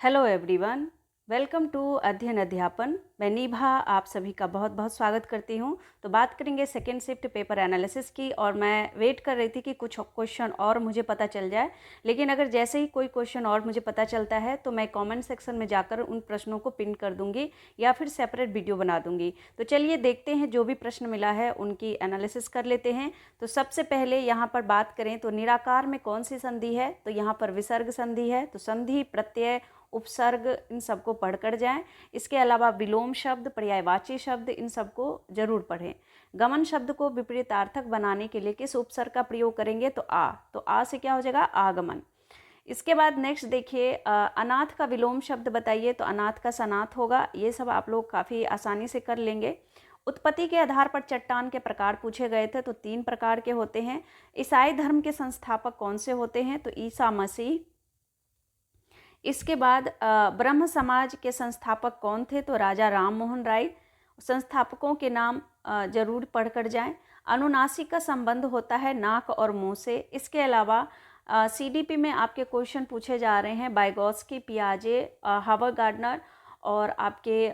Hello everyone, welcome to अध्ययन अध्यापन। मैं निभा आप सभी का बहुत बहुत स्वागत करती हूं। तो बात करेंगे सेकेंड शिफ्ट पेपर एनालिसिस की, और मैं वेट कर रही थी कि कुछ क्वेश्चन और मुझे पता चल जाए। लेकिन अगर जैसे ही कोई क्वेश्चन और मुझे पता चलता है तो मैं कमेंट सेक्शन में जाकर उन प्रश्नों को पिन कर दूंगी या फिर सेपरेट वीडियो बना दूंगी। तो चलिए देखते हैं, जो भी प्रश्न मिला है उनकी एनालिसिस कर लेते हैं। तो सबसे पहले यहाँ पर बात करें तो निराकार में कौन सी संधि है, तो यहाँ पर विसर्ग संधि है। तो संधि, प्रत्यय, उपसर्ग, इन सबको पढ़कर जाएं। इसके अलावा विलोम शब्द, पर्यायवाची शब्द, इन सबको जरूर पढ़ें। गमन शब्द को विपरीतार्थक बनाने के लिए किस उपसर्ग का प्रयोग करेंगे, तो आ से क्या हो जाएगा, आगमन। इसके बाद नेक्स्ट देखिए, अनाथ का विलोम शब्द बताइए, तो अनाथ का सनाथ होगा। ये सब आप लोग काफ़ी आसानी से कर लेंगे। उत्पत्ति के आधार पर चट्टान के प्रकार पूछे गए थे, तो 3 प्रकार के होते हैं। ईसाई धर्म के संस्थापक कौन से होते हैं, तो ईसा मसीह। इसके बाद ब्रह्म समाज के संस्थापक कौन थे, तो राजा राम मोहन राय। संस्थापकों के नाम जरूर पढ़कर जाएं। अनुनासिक का संबंध होता है नाक और मुंह से। इसके अलावा सीडीपी में आपके क्वेश्चन पूछे जा रहे हैं वाइगोत्स्की, पियाजे, हावर्ड गार्डनर, और आपके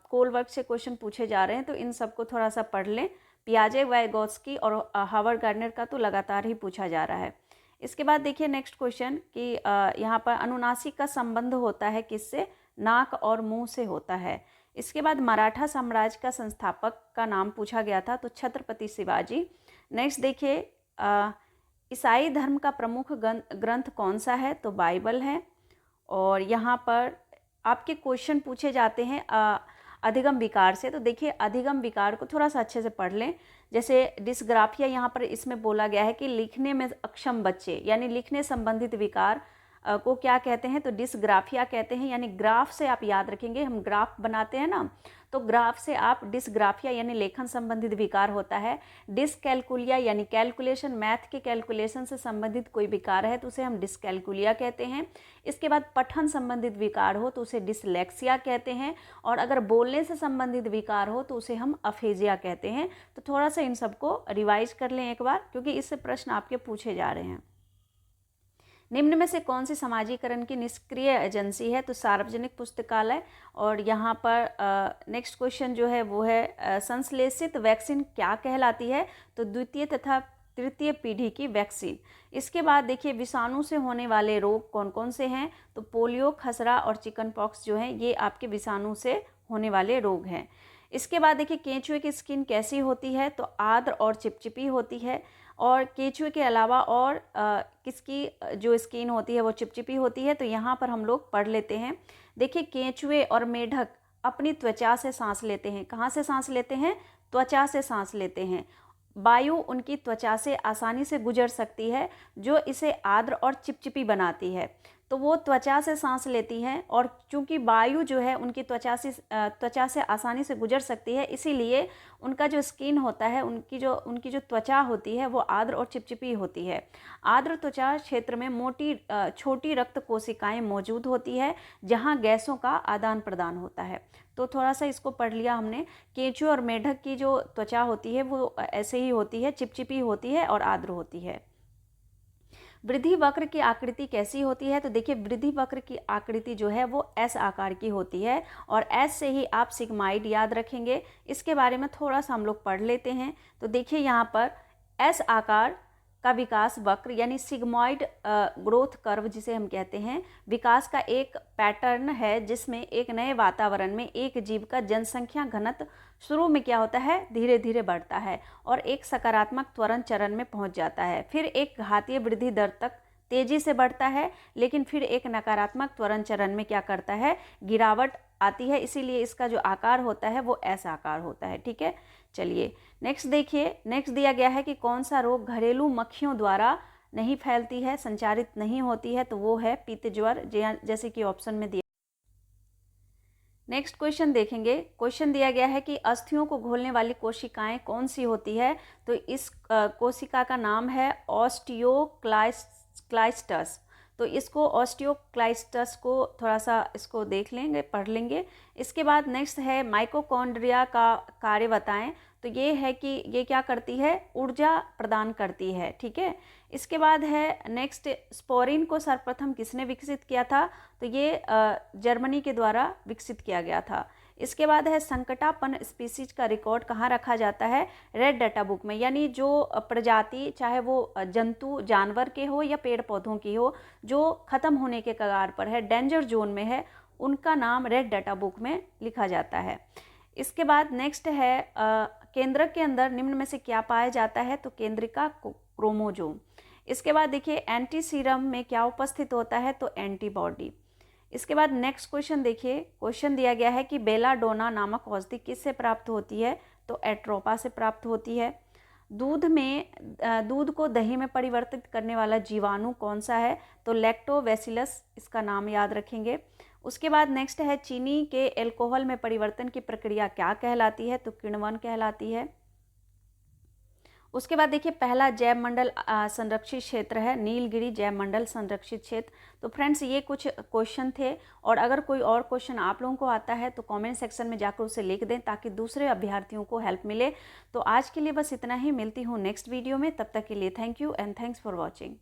कोलवर्क से क्वेश्चन पूछे जा रहे हैं, तो इन सबको थोड़ा सा पढ़ लें। पियाजे, वाइगोत्स्की और हावर्ड गार्डनर का तो लगातार ही पूछा जा रहा है। इसके बाद देखिए नेक्स्ट क्वेश्चन कि यहाँ पर अनुनासिक का संबंध होता है किससे, नाक और मुंह से होता है। इसके बाद मराठा साम्राज्य का संस्थापक का नाम पूछा गया था, तो छत्रपति शिवाजी। नेक्स्ट देखिए, ईसाई धर्म का प्रमुख ग्रंथ कौन सा है, तो बाइबल है। और यहाँ पर आपके क्वेश्चन पूछे जाते हैं अधिगम विकार से, तो देखिए अधिगम विकार को थोड़ा सा अच्छे से पढ़ लें। जैसे डिस्ग्राफिया, यहाँ पर इसमें बोला गया है कि लिखने में अक्षम बच्चे, यानी लिखने संबंधित विकार को क्या कहते हैं, तो डिस्ग्राफिया कहते हैं। यानी ग्राफ से आप याद रखेंगे, हम ग्राफ बनाते हैं ना, तो ग्राफ से आप डिस्ग्राफिया यानी लेखन संबंधित विकार होता है। डिसकैलकुलिया यानी कैलकुलेशन, मैथ के कैलकुलेशन से संबंधित कोई विकार है तो उसे हम डिसकैलकुलिया कहते हैं। इसके बाद पठन संबंधित विकार हो तो उसे डिसलेक्सिया कहते हैं, और अगर बोलने से संबंधित विकार हो तो उसे हम अफेजिया कहते हैं। तो थोड़ा सा इन सबको रिवाइज कर लें एक बार, क्योंकि इससे प्रश्न आपके पूछे जा रहे हैं। निम्न में से कौन सी समाजीकरण की निष्क्रिय एजेंसी है, तो सार्वजनिक पुस्तकालय। और यहाँ पर नेक्स्ट क्वेश्चन जो है वो है संश्लेषित वैक्सीन क्या कहलाती है, तो द्वितीय तथा तृतीय पीढ़ी की वैक्सीन। इसके बाद देखिए विषाणु से होने वाले रोग कौन कौन से हैं, तो पोलियो, खसरा और चिकन पॉक्स जो हैं ये आपके विषाणु से होने वाले रोग हैं। इसके बाद देखिए केंचुए की स्किन कैसी होती है, तो आर्द्र और चिपचिपी होती है। और केंचुए के अलावा और किसकी जो स्किन होती है वो चिपचिपी होती है, तो यहाँ पर हम लोग पढ़ लेते हैं। देखिए केंचुए और मेढक अपनी त्वचा से सांस लेते हैं। कहाँ से सांस लेते हैं, त्वचा से सांस लेते हैं। वायु उनकी त्वचा से आसानी से गुजर सकती है, जो इसे आर्द्र और चिपचिपी बनाती है। तो वो त्वचा से सांस लेती हैं, और चूंकि वायु जो है उनकी त्वचा से आसानी से गुजर सकती है, इसीलिए उनका जो स्किन होता है, उनकी जो त्वचा होती है वो आर्द्र और चिपचिपी होती है। आर्द्र त्वचा क्षेत्र में छोटी रक्त कोशिकाएं मौजूद होती है, जहां गैसों का आदान प्रदान होता है। तो थोड़ा सा इसको पढ़ लिया हमने। केंचुए और मेढक की जो त्वचा होती है वो ऐसे ही होती है, चिपचिपी होती है और आर्द्र होती है। वृद्धि वक्र की आकृति कैसी होती है, तो देखिए वृद्धि वक्र की आकृति जो है वो एस आकार की होती है, और एस से ही आप सिग्माइड याद रखेंगे। इसके बारे में थोड़ा सा हम लोग पढ़ लेते हैं। तो देखिए यहाँ पर एस आकार का विकास वक्र यानी सिग्मॉइड ग्रोथ कर्व जिसे हम कहते हैं, विकास का एक पैटर्न है जिसमें एक नए वातावरण में एक जीव का जनसंख्या घनत्व शुरू में क्या होता है, धीरे धीरे बढ़ता है और एक सकारात्मक त्वरण चरण में पहुंच जाता है। फिर एक घातीय वृद्धि दर तक तेजी से बढ़ता है, लेकिन फिर एक नकारात्मक त्वरण चरण में क्या करता है, गिरावट आती है। इसीलिए इसका जो आकार होता है वो ऐसा आकार होता है। ठीक है, चलिए नेक्स्ट देखिए। नेक्स्ट दिया गया है कि कौन सा रोग घरेलू मक्खियों द्वारा नहीं फैलती है, संचारित नहीं होती है, तो वो है पीत ज्वर, जैसे कि ऑप्शन में दिया। नेक्स्ट क्वेश्चन देखेंगे। क्वेश्चन दिया गया है कि अस्थियों को घोलने वाली कोशिकाएं कौन सी होती है, तो इस कोशिका का नाम है ऑस्टियोक्लाइस्टस। तो इसको ऑस्टियोक्लाइस्टस को थोड़ा सा इसको देख लेंगे, पढ़ लेंगे। इसके बाद नेक्स्ट है माइटोकॉन्ड्रिया का कार्य बताएं, तो ये है कि ये क्या करती है, ऊर्जा प्रदान करती है, ठीक है। इसके बाद है नेक्स्ट, स्पोरिन को सर्वप्रथम किसने विकसित किया था, तो ये जर्मनी के द्वारा विकसित किया गया था। इसके बाद है संकटापन्न स्पीसीज का रिकॉर्ड कहाँ रखा जाता है, रेड डाटा बुक में, यानी जो प्रजाति चाहे वो जंतु जानवर के हो या पेड़ पौधों की हो जो खत्म होने के कगार पर है, डेंजर जोन में है, उनका नाम रेड डाटा बुक में लिखा जाता है। इसके बाद नेक्स्ट है केंद्रक के अंदर निम्न में से क्या पाया जाता है, तो केंद्रिका क्रोमोजोम। इसके बाद देखिए एंटी सीरम में क्या उपस्थित होता है, तो एंटीबॉडी। इसके बाद नेक्स्ट क्वेश्चन देखिए, क्वेश्चन दिया गया है कि बेलाडोना नामक औषधि किससे प्राप्त होती है, तो एट्रोपा से प्राप्त होती है। दूध को दही में परिवर्तित करने वाला जीवाणु कौन सा है, तो लैक्टोबैसिलस, इसका नाम याद रखेंगे। उसके बाद नेक्स्ट है चीनी के एल्कोहल में परिवर्तन की प्रक्रिया क्या कहलाती है, तो किण्वन कहलाती है। उसके बाद देखिए पहला जैव मंडल संरक्षित क्षेत्र है नीलगिरी जैव मंडल संरक्षित क्षेत्र। तो फ्रेंड्स ये कुछ क्वेश्चन थे, और अगर कोई और क्वेश्चन आप लोगों को आता है तो कमेंट सेक्शन में जाकर उसे लिख दें ताकि दूसरे अभ्यर्थियों को हेल्प मिले। तो आज के लिए बस इतना ही, मिलती हूँ नेक्स्ट वीडियो में, तब तक के लिए thank you and thanks for watching.